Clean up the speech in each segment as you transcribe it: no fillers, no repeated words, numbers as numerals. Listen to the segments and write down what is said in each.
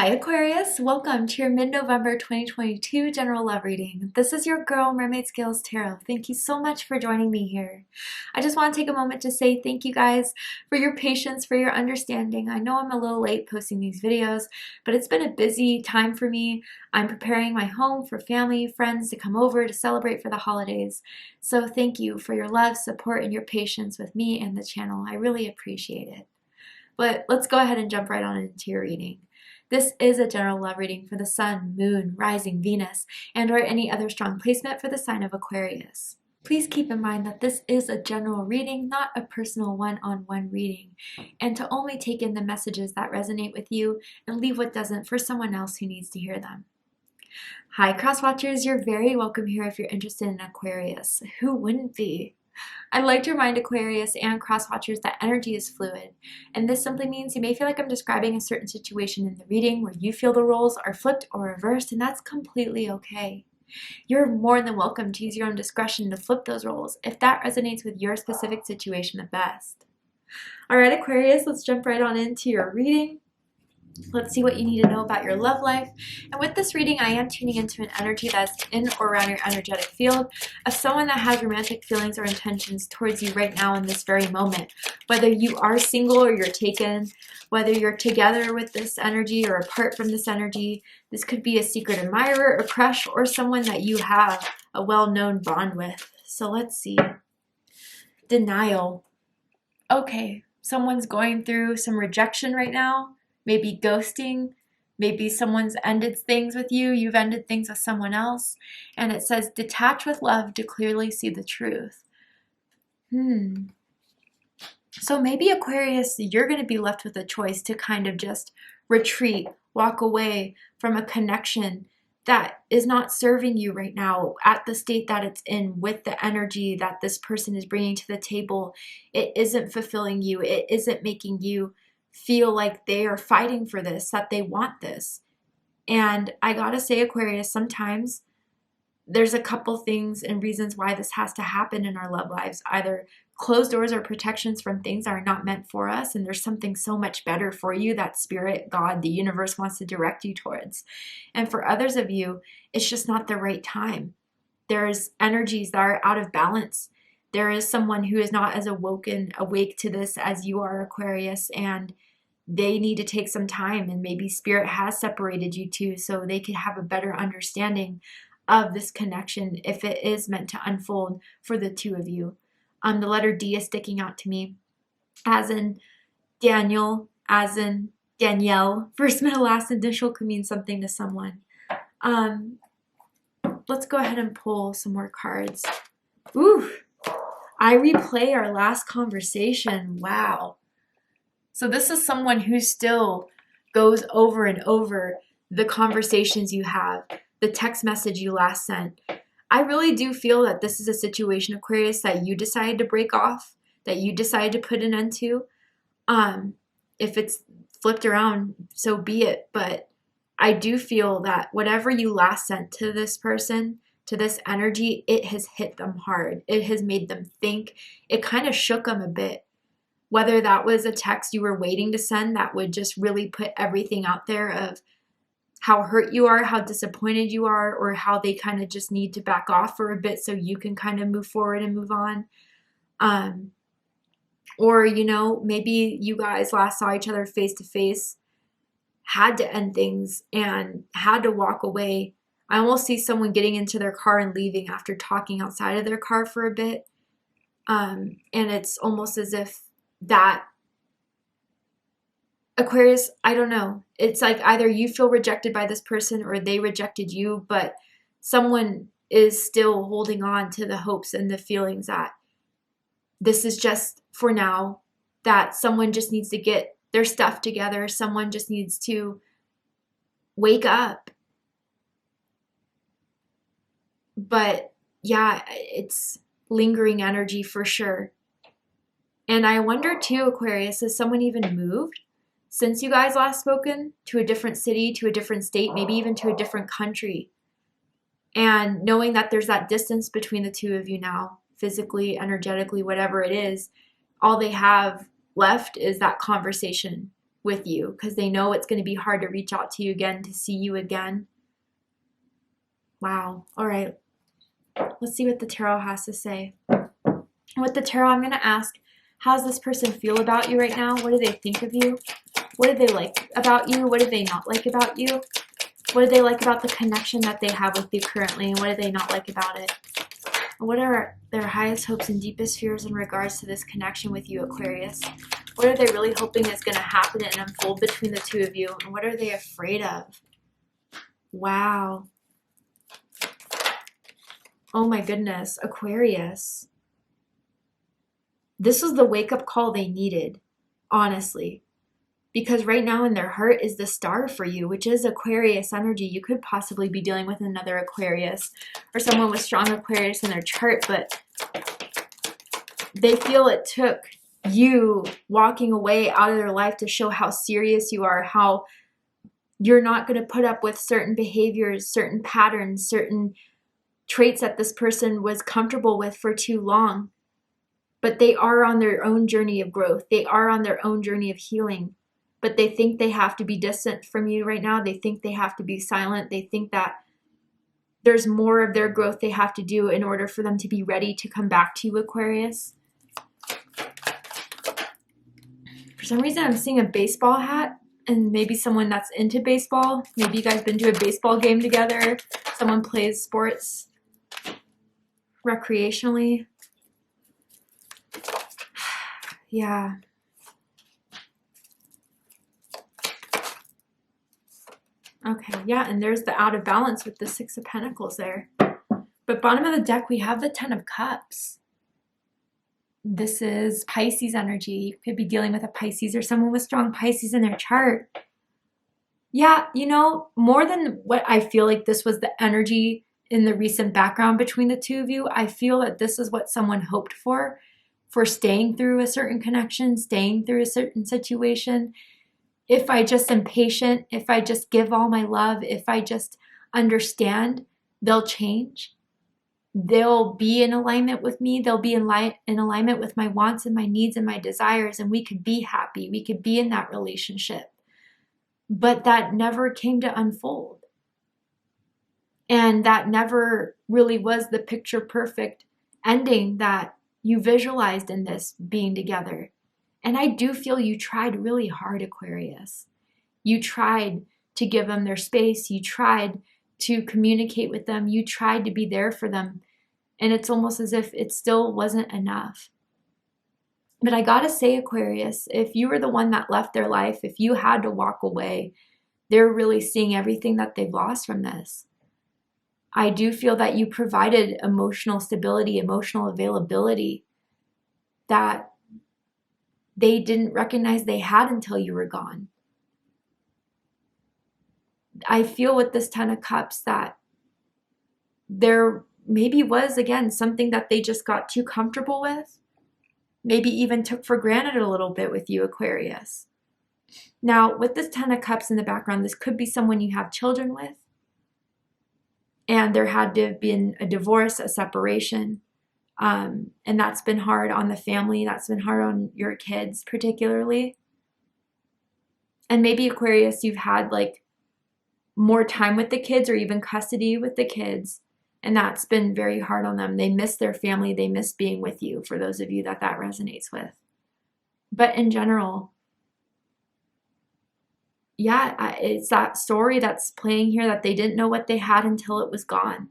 Hi Aquarius, welcome to your mid-November 2022 general love reading. This is your girl Mermaid Scales Tarot. Thank you so much for joining me here. I just want to take a moment to say thank you guys for your patience, for your understanding. I know I'm a little late posting these videos, but it's been a busy time for me. I'm preparing my home for family, friends to come over to celebrate for the holidays. So thank you for your love, support, and your patience with me and the channel. I really appreciate it. But let's go ahead and jump right on into your reading. This is a general love reading for the Sun, Moon, Rising, Venus, and or any other strong placement for the sign of Aquarius. Please keep in mind that this is a general reading, not a personal one-on-one reading, and to only take in the messages that resonate with you and leave what doesn't for someone else who needs to hear them. Hi Cross Watchers, you're very welcome here if you're interested in Aquarius. Who wouldn't be? I'd like to remind Aquarius and cross-watchers that energy is fluid, and this simply means you may feel like I'm describing a certain situation in the reading where you feel the roles are flipped or reversed, and that's completely okay. You're more than welcome to use your own discretion to flip those roles if that resonates with your specific situation the best. Alright Aquarius, let's jump right on into your reading. Let's see what you need to know about your love life. And with this reading, I am tuning into an energy that's in or around your energetic field of someone that has romantic feelings or intentions towards you right now in this very moment. Whether you are single or you're taken, whether you're together with this energy or apart from this energy, this could be a secret admirer, a crush, or someone that you have a well-known bond with. So let's see. Denial. Okay, someone's going through some rejection right now. Maybe ghosting, maybe someone's ended things with you, you've ended things with someone else. And it says, detach with love to clearly see the truth. So maybe Aquarius, you're going to be left with a choice to kind of just retreat, walk away from a connection that is not serving you right now at the state that it's in with the energy that this person is bringing to the table. It isn't fulfilling you. It isn't making you feel like they are fighting for this, that they want this. And I gotta say, Aquarius, sometimes there's a couple things and reasons why this has to happen in our love lives. Either closed doors or protections from things that are not meant for us, and there's something so much better for you that spirit, God, the universe wants to direct you towards. And for others of you, it's just not the right time. There's energies that are out of balance. There is someone who is not as awake to this as you are, Aquarius, and they need to take some time, and maybe spirit has separated you two so they could have a better understanding of this connection if it is meant to unfold for the two of you. The letter D is sticking out to me, as in Daniel, as in Danielle. First, middle, last initial could mean something to someone. Let's go ahead and pull some more cards. Ooh, I replay our last conversation. Wow. So this is someone who still goes over and over the conversations you have, the text message you last sent. I really do feel that this is a situation, Aquarius, that you decided to break off, that you decided to put an end to. If it's flipped around, so be it. But I do feel that whatever you last sent to this person, to this energy, it has hit them hard. It has made them think. It kind of shook them a bit. Whether that was a text you were waiting to send that would just really put everything out there of how hurt you are, how disappointed you are, or how they kind of just need to back off for a bit so you can kind of move forward and move on. Or, you know, maybe you guys last saw each other face to face, had to end things and had to walk away. I almost see someone getting into their car and leaving after talking outside of their car for a bit. And it's almost as if that Aquarius, I don't know. It's like either you feel rejected by this person or they rejected you, but someone is still holding on to the hopes and the feelings that this is just for now, that someone just needs to get their stuff together. Someone just needs to wake up. But yeah, it's lingering energy for sure. And I wonder too, Aquarius, has someone even moved since you guys last spoken to a different city, to a different state, maybe even to a different country? And knowing that there's that distance between the two of you now, physically, energetically, whatever it is, all they have left is that conversation with you because they know it's going to be hard to reach out to you again, to see you again. Wow. All right. Let's see what the tarot has to say. With the tarot, I'm going to ask, how does this person feel about you right now? What do they think of you? What do they like about you? What do they not like about you? What do they like about the connection that they have with you currently? And what do they not like about it? What are their highest hopes and deepest fears in regards to this connection with you, Aquarius? What are they really hoping is going to happen and unfold between the two of you? And what are they afraid of? Wow. Oh my goodness, Aquarius. This was the wake-up call they needed, honestly. Because right now in their heart is the star for you, which is Aquarius energy. You could possibly be dealing with another Aquarius or someone with strong Aquarius in their chart, but they feel it took you walking away out of their life to show how serious you are, how you're not going to put up with certain behaviors, certain patterns, certain traits that this person was comfortable with for too long. But they are on their own journey of growth. They are on their own journey of healing. But they think they have to be distant from you right now. They think they have to be silent. They think that there's more of their growth they have to do in order for them to be ready to come back to you, Aquarius. For some reason, I'm seeing a baseball hat and maybe someone that's into baseball. Maybe you guys been to a baseball game together. Someone plays sports recreationally. Yeah. Okay, yeah, and there's the out of balance with the Six of Pentacles there. But bottom of the deck, we have the Ten of Cups. This is Pisces energy. You could be dealing with a Pisces or someone with strong Pisces in their chart. Yeah, you know, more than what I feel like this was the energy in the recent background between the two of you, I feel that this is what someone hoped for staying through a certain connection, staying through a certain situation. If I just am patient, if I just give all my love, if I just understand, they'll change. They'll be in alignment with me. They'll be in alignment with my wants and my needs and my desires, and we could be happy. We could be in that relationship. But that never came to unfold. And that never really was the picture perfect ending that you visualized in this being together. And I do feel you tried really hard, Aquarius. You tried to give them their space. You tried to communicate with them. You tried to be there for them. And it's almost as if it still wasn't enough. But I gotta say, Aquarius, if you were the one that left their life, if you had to walk away, they're really seeing everything that they've lost from this. I do feel that you provided emotional stability, emotional availability that they didn't recognize they had until you were gone. I feel with this Ten of Cups that there maybe was, again, something that they just got too comfortable with. Maybe even took for granted a little bit with you, Aquarius. Now, with this Ten of Cups in the background, this could be someone you have children with. And there had to have been a divorce, a separation. And that's been hard on the family. That's been hard on your kids particularly. And maybe, Aquarius, you've had like more time with the kids or even custody with the kids. And that's been very hard on them. They miss their family. They miss being with you, for those of you that that resonates with. But in general, yeah, it's that story that's playing here that they didn't know what they had until it was gone.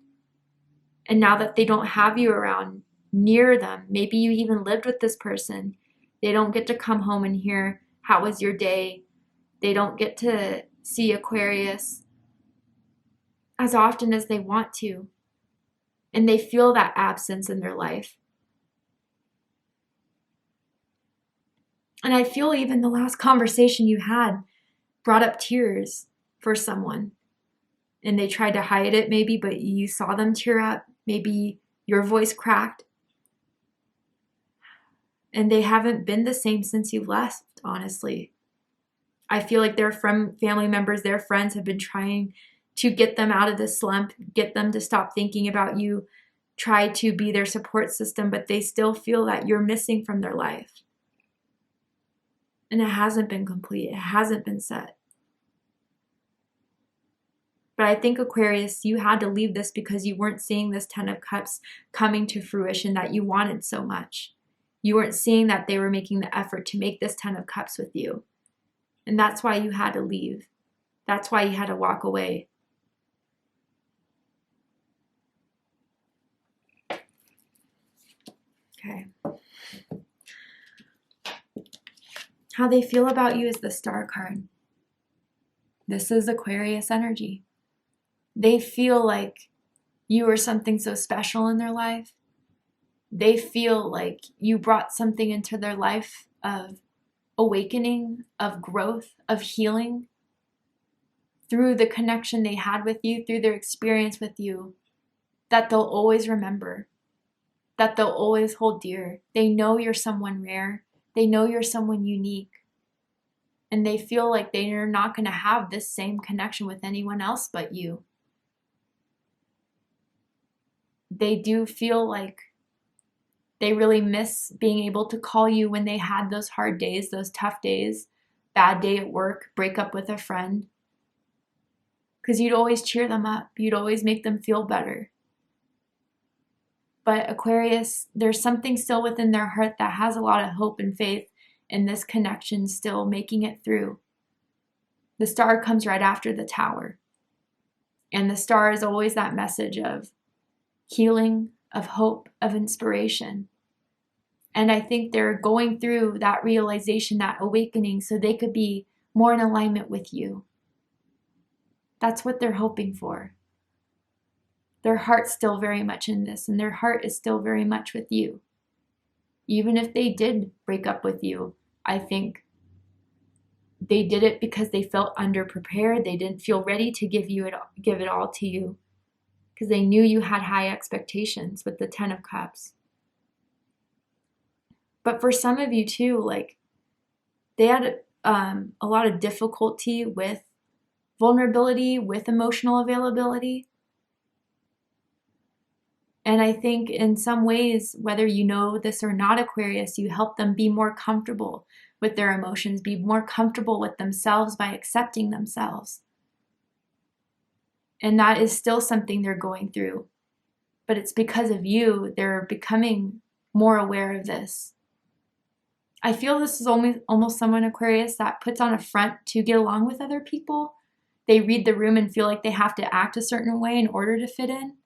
And now that they don't have you around near them, maybe you even lived with this person, they don't get to come home and hear, how was your day? They don't get to see Aquarius as often as they want to. And they feel that absence in their life. And I feel even the last conversation you had brought up tears for someone. And they tried to hide it maybe, but you saw them tear up. Maybe your voice cracked. And they haven't been the same since you left, honestly. I feel like their family members, their friends have been trying to get them out of this slump, get them to stop thinking about you, try to be their support system, but they still feel that you're missing from their life. And it hasn't been complete. It hasn't been set. But I think, Aquarius, you had to leave this because you weren't seeing this Ten of Cups coming to fruition that you wanted so much. You weren't seeing that they were making the effort to make this Ten of Cups with you. And that's why you had to leave. That's why you had to walk away. Okay. How they feel about you is the Star card. This is Aquarius energy. They feel like you are something so special in their life. They feel like you brought something into their life of awakening, of growth, of healing through the connection they had with you, through their experience with you, that they'll always remember, that they'll always hold dear. They know you're someone rare. They know you're someone unique. And they feel like they're not going to have this same connection with anyone else but you. They do feel like they really miss being able to call you when they had those hard days, those tough days, bad day at work, break up with a friend. Because you'd always cheer them up. You'd always make them feel better. But Aquarius, there's something still within their heart that has a lot of hope and faith in this connection still making it through. The Star comes right after the Tower. And the Star is always that message of healing, of hope, of inspiration. And I think they're going through that realization, that awakening, so they could be more in alignment with you. That's what they're hoping for. Their heart's still very much in this, and their heart is still very much with you. Even if they did break up with you, I think they did it because they felt underprepared. They didn't feel ready to give it all to you, because they knew you had high expectations with the Ten of Cups. But for some of you too, like, they had a lot of difficulty with vulnerability, with emotional availability. And I think in some ways, whether you know this or not, Aquarius, you help them be more comfortable with their emotions, be more comfortable with themselves by accepting themselves. And that is still something they're going through. But it's because of you, they're becoming more aware of this. I feel this is almost someone, Aquarius, that puts on a front to get along with other people. They read the room and feel like they have to act a certain way in order to fit in.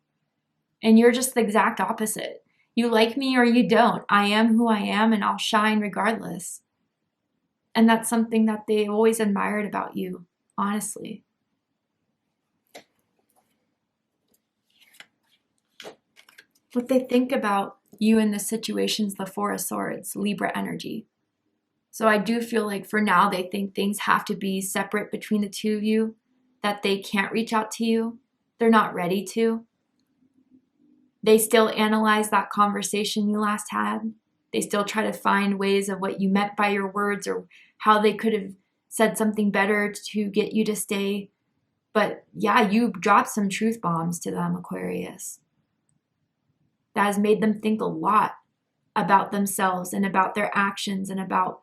And you're just the exact opposite. You like me or you don't. I am who I am, and I'll shine regardless. And that's something that they always admired about you, honestly. What they think about you in this situation's the Four of Swords, Libra energy. So I do feel like for now they think things have to be separate between the two of you, that they can't reach out to you. They're not ready to. They still analyze that conversation you last had. They still try to find ways of what you meant by your words or how they could have said something better to get you to stay. But yeah, you dropped some truth bombs to them, Aquarius. That has made them think a lot about themselves and about their actions and about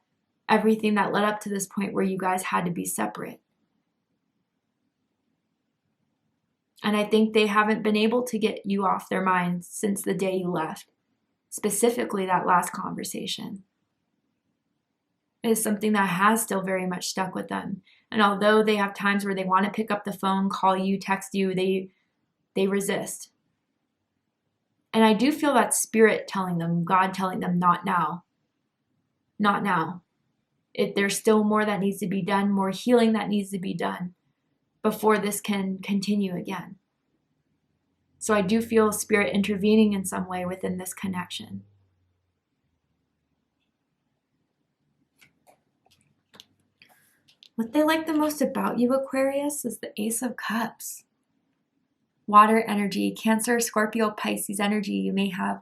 everything that led up to this point where you guys had to be separate. And I think they haven't been able to get you off their minds since the day you left, specifically that last conversation. It is something that has still very much stuck with them. And although they have times where they want to pick up the phone, call you, text you, they resist. And I do feel that spirit telling them, God telling them, not now. Not now. There's still more that needs to be done, more healing that needs to be done before this can continue again. So I do feel spirit intervening in some way within this connection. What they like the most about you, Aquarius, is the Ace of Cups. Water energy, Cancer, Scorpio, Pisces energy. You may have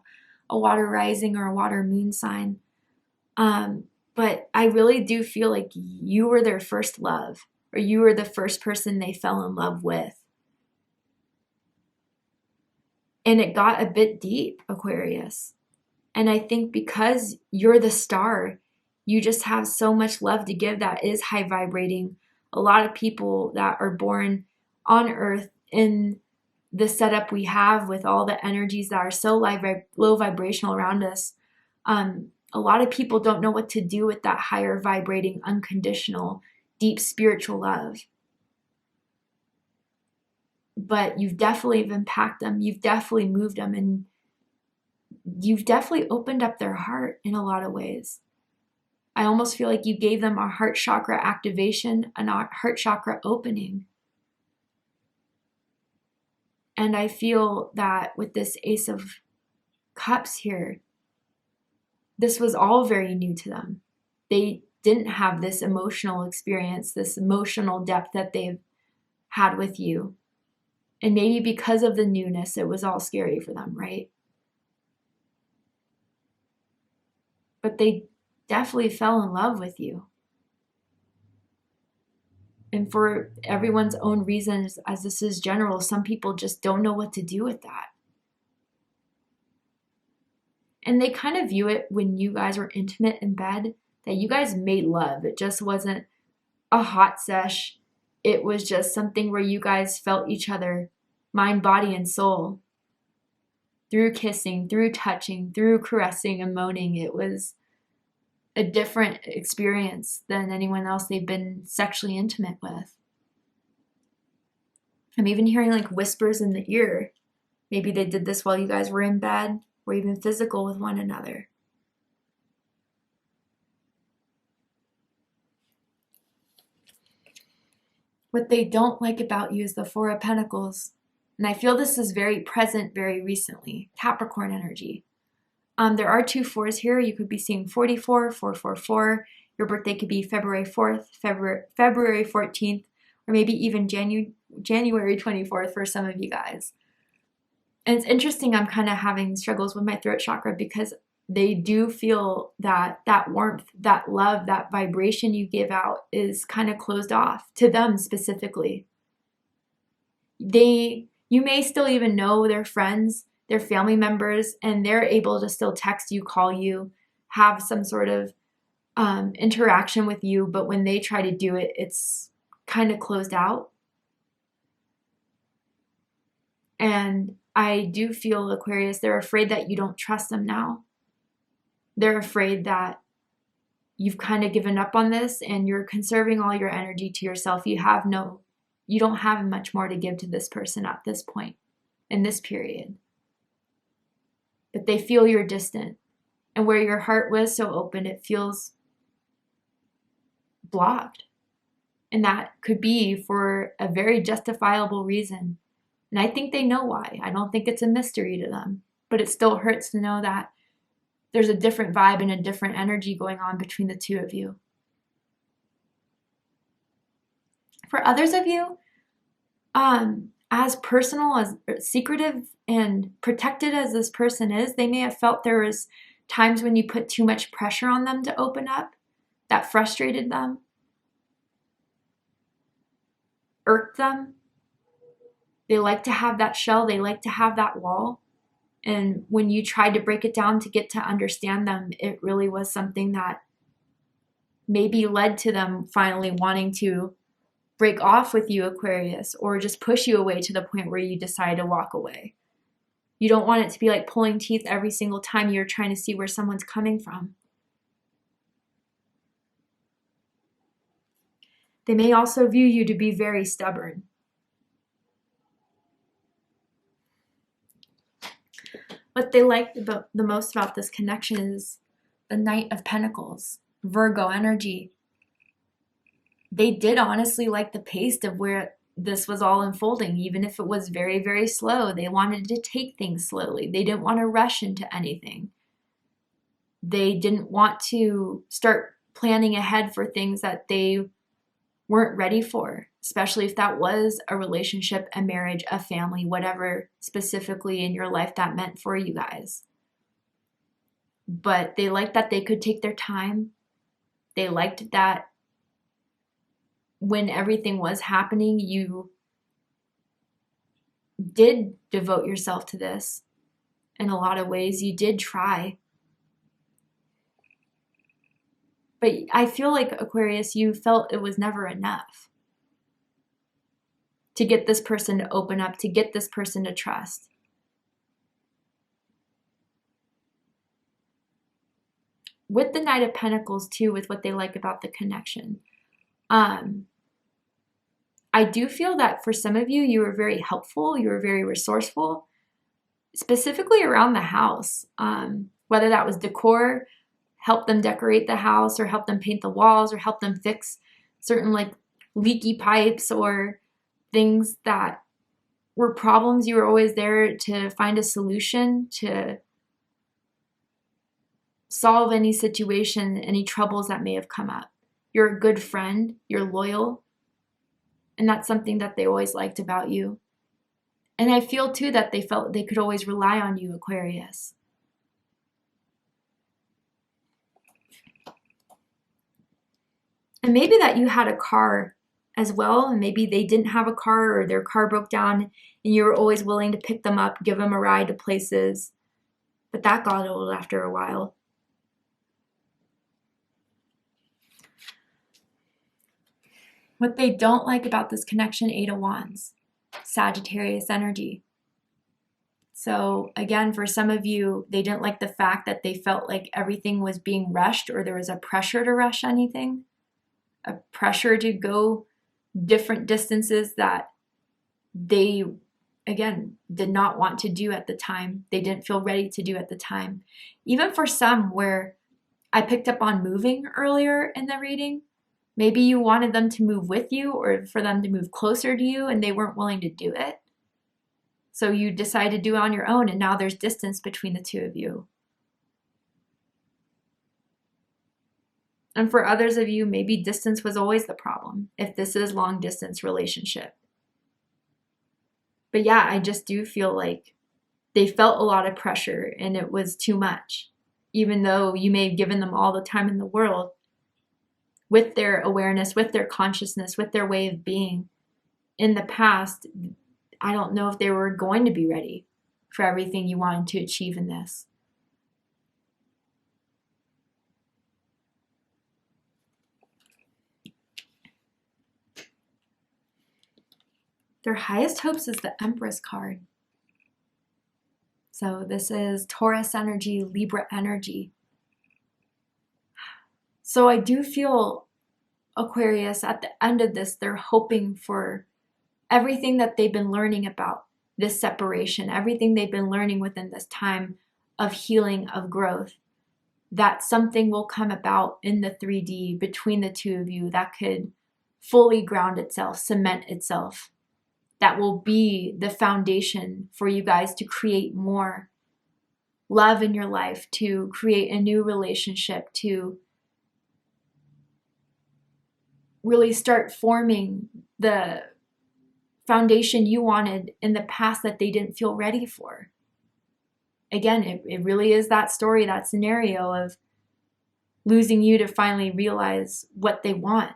a water rising or a water moon sign. But I really do feel like you were their first love, or you were the first person they fell in love with. And it got a bit deep, Aquarius. And I think because you're the star, You just have so much love to give that is high vibrating. A lot of people that are born on Earth in the setup we have with all the energies that are so low vibrational around us, a lot of people don't know what to do with that higher vibrating, unconditional, deep spiritual love. But you've definitely impacted them. You've definitely moved them, and you've definitely opened up their heart in a lot of ways. I almost feel like you gave them a heart chakra activation, a heart chakra opening. And I feel that with this Ace of Cups here, this was all very new to them. They didn't have this emotional experience, this emotional depth that they've had with you. And maybe because of the newness, it was all scary for them, right? But they definitely fell in love with you. And for everyone's own reasons, as this is general, some people just don't know what to do with that. And they kind of view it when you guys were intimate in bed, that you guys made love. It just wasn't a hot sesh. It was just something where you guys felt each other, mind, body, and soul. Through kissing, through touching, through caressing and moaning. It was a different experience than anyone else they've been sexually intimate with. I'm even hearing like whispers in the ear. Maybe they did this while you guys were in bed, or even physical with one another. What they don't like about you is the Four of Pentacles. And I feel this is very present very recently. Capricorn energy. There are 2 4s here. You could be seeing 44, 444. Your birthday could be February 4th, February 14th, or maybe even January 24th for some of you guys. And it's interesting, I'm kind of having struggles with my throat chakra because they do feel that warmth, that love, that vibration you give out is kind of closed off to them specifically. You may still even know their friends, their family members, and they're able to still text you, call you, have some sort of interaction with you, but when they try to do it, it's kind of closed out. And I do feel, Aquarius, they're afraid that you don't trust them now. They're afraid that you've kind of given up on this and you're conserving all your energy to yourself. You don't have much more to give to this person at this point in this period. But they feel you're distant. And where your heart was so open, it feels blocked. And that could be for a very justifiable reason. And I think they know why. I don't think it's a mystery to them. But it still hurts to know that there's a different vibe and a different energy going on between the two of you. For others of you, as personal, as secretive and protected as this person is, they may have felt there was times when you put too much pressure on them to open up that frustrated them, irked them. They like to have that shell. They like to have that wall. And when you tried to break it down to get to understand them, it really was something that maybe led to them finally wanting to break off with you, Aquarius, or just push you away to the point where you decide to walk away. You don't want it to be like pulling teeth every single time you're trying to see where someone's coming from. They may also view you to be very stubborn. What they like the most about this connection is the Knight of Pentacles, Virgo energy. They did honestly like the pace of where this was all unfolding, even if it was very, very slow. They wanted to take things slowly. They didn't want to rush into anything. They didn't want to start planning ahead for things that they weren't ready for, especially if that was a relationship, a marriage, a family, whatever specifically in your life that meant for you guys. But they liked that they could take their time. They liked that when everything was happening, you did devote yourself to this. In a lot of ways, you did try. But I feel like, Aquarius, you felt it was never enough to get this person to open up, to get this person to trust. With the Knight of Pentacles too, with what they like about the connection. I do feel that for some of you, you were very helpful, you were very resourceful, specifically around the house. Whether that was decor, help them decorate the house, or help them paint the walls, or help them fix certain like leaky pipes or things that were problems. You were always there to find a solution, to solve any situation, any troubles that may have come up. You're a good friend, you're loyal, and that's something that they always liked about you. And I feel too that they felt they could always rely on you, Aquarius. And maybe that you had a car as well, and maybe they didn't have a car, or their car broke down and you were always willing to pick them up, give them a ride to places. But that got old after a while. What they don't like about this connection, 8 of Wands, Sagittarius energy. So again, for some of you, they didn't like the fact that they felt like everything was being rushed, or there was a pressure to rush anything, a pressure to go different distances that they, again, did not want to do at the time. They didn't feel ready to do at the time. Even for some, where I picked up on moving earlier in the reading, maybe you wanted them to move with you, or for them to move closer to you, and they weren't willing to do it. So you decided to do it on your own, and now there's distance between the two of you. And for others of you, maybe distance was always the problem, if this is long distance relationship. But yeah, I just do feel like they felt a lot of pressure and it was too much. Even though you may have given them all the time in the world, with their awareness, with their consciousness, with their way of being, in the past, I don't know if they were going to be ready for everything you wanted to achieve in this. Their highest hopes is the Empress card. So this is Taurus energy, Libra energy. So I do feel, Aquarius, at the end of this, they're hoping for everything that they've been learning about this separation, everything they've been learning within this time of healing, of growth, that something will come about in the 3D between the two of you that could fully ground itself, cement itself. That will be the foundation for you guys to create more love in your life, to create a new relationship, to really start forming the foundation you wanted in the past that they didn't feel ready for. Again, it really is that story, that scenario of losing you to finally realize what they want.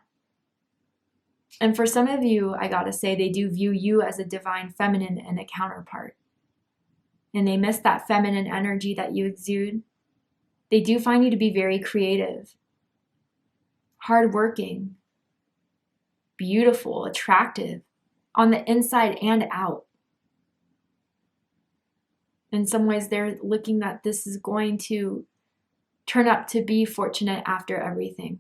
And for some of you, I gotta say, they do view you as a divine feminine and a counterpart. And they miss that feminine energy that you exude. They do find you to be very creative, hardworking, beautiful, attractive, on the inside and out. In some ways, they're looking that this is going to turn up to be fortunate after everything.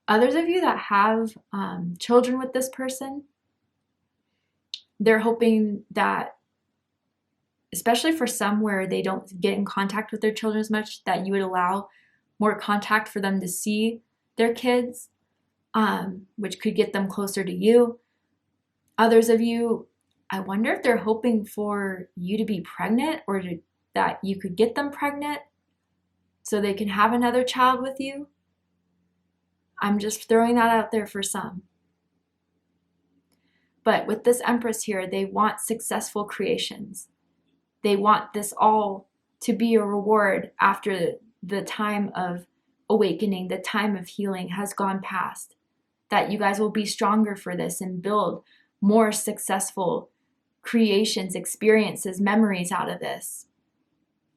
Others of you that have children with this person, they're hoping that, especially for some where they don't get in contact with their children as much, that you would allow more contact for them to see their kids, which could get them closer to you. Others of you, I wonder if they're hoping for you to be pregnant, or that you could get them pregnant so they can have another child with you. I'm just throwing that out there for some. But with this Empress here, they want successful creations. They want this all to be a reward after the time of awakening, the time of healing has gone past. That you guys will be stronger for this and build more successful creations, experiences, memories out of this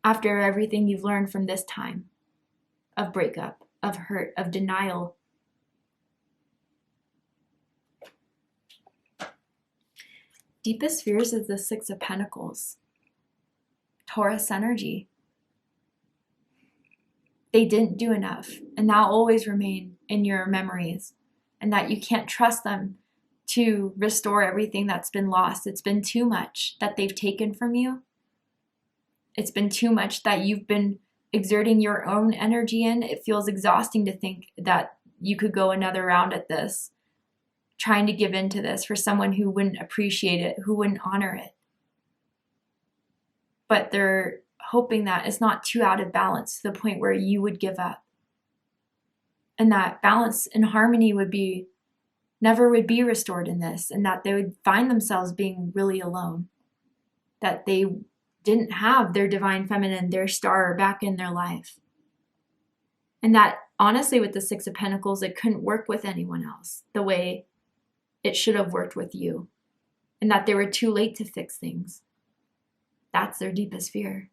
after everything you've learned from this time of breakup. of hurt, of denial. Deepest fears is the Six of Pentacles. Taurus energy. They didn't do enough, and that'll always remain in your memories, and that you can't trust them to restore everything that's been lost. It's been too much that they've taken from you. It's been too much that you've been exerting your own energy in. It feels exhausting to think that you could go another round at this, trying to give in to this for someone who wouldn't appreciate it, who wouldn't honor it. But they're hoping that it's not too out of balance to the point where you would give up. And that balance and harmony never would be restored in this, and that they would find themselves being really alone. That they didn't have their divine feminine, their star back in their life. And that honestly with the Six of Pentacles, it couldn't work with anyone else the way it should have worked with you. And that they were too late to fix things. That's their deepest fear.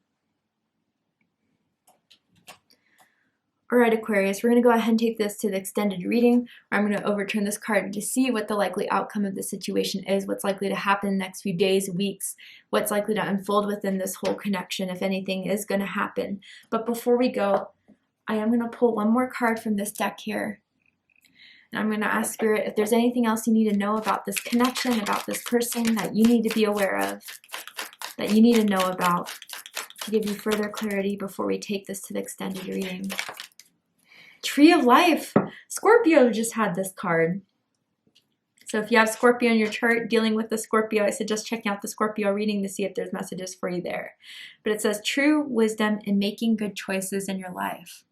All right, Aquarius, we're going to go ahead and take this to the extended reading. I'm going to overturn this card to see what the likely outcome of the situation is, what's likely to happen in the next few days, weeks, what's likely to unfold within this whole connection, if anything is going to happen. But before we go, I am going to pull one more card from this deck here. And I'm going to ask Spirit if there's anything else you need to know about this connection, about this person that you need to be aware of, that you need to know about to give you further clarity before we take this to the extended reading. Tree of Life. Scorpio just had this card. So if you have Scorpio in your chart dealing with the Scorpio, I suggest checking out the Scorpio reading to see if there's messages for you there. But it says true wisdom in making good choices in your life.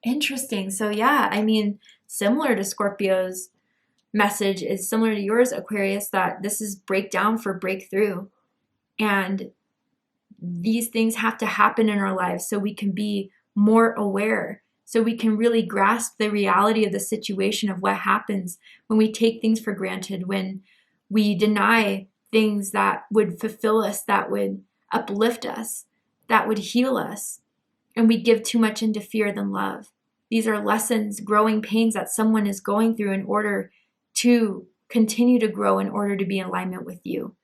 Interesting. So yeah, I mean, similar to Scorpio's message is similar to yours, Aquarius, that this is breakdown for breakthrough. And these things have to happen in our lives so we can be more aware, so we can really grasp the reality of the situation of what happens when we take things for granted, when we deny things that would fulfill us, that would uplift us, that would heal us, and we give too much into fear than love. These are lessons, growing pains that someone is going through in order to continue to grow, in order to be in alignment with you.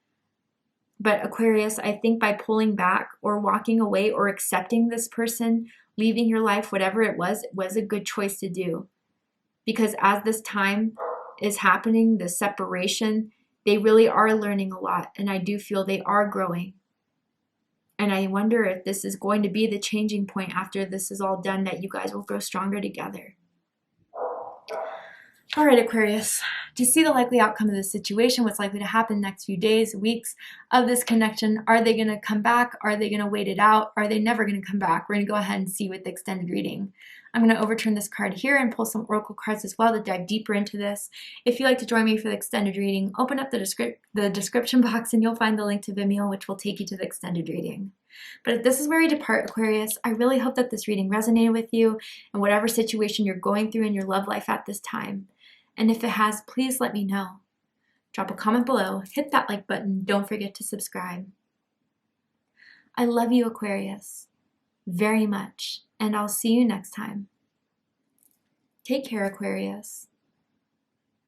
But Aquarius, I think by pulling back or walking away or accepting this person, leaving your life, whatever it was a good choice to do. Because as this time is happening, the separation, they really are learning a lot. And I do feel they are growing. And I wonder if this is going to be the changing point after this is all done, that you guys will grow stronger together. All right, Aquarius, to see the likely outcome of this situation, what's likely to happen next few days, weeks of this connection, are they going to come back? Are they going to wait it out? Are they never going to come back? We're going to go ahead and see with the extended reading. I'm going to overturn this card here and pull some oracle cards as well to dive deeper into this. If you'd like to join me for the extended reading, open up the description box and you'll find the link to Vimeo, which will take you to the extended reading. But if this is where we depart, Aquarius, I really hope that this reading resonated with you in whatever situation you're going through in your love life at this time. And if it has, please let me know. Drop a comment below, hit that like button, don't forget to subscribe. I love you, Aquarius, very much, and I'll see you next time. Take care, Aquarius.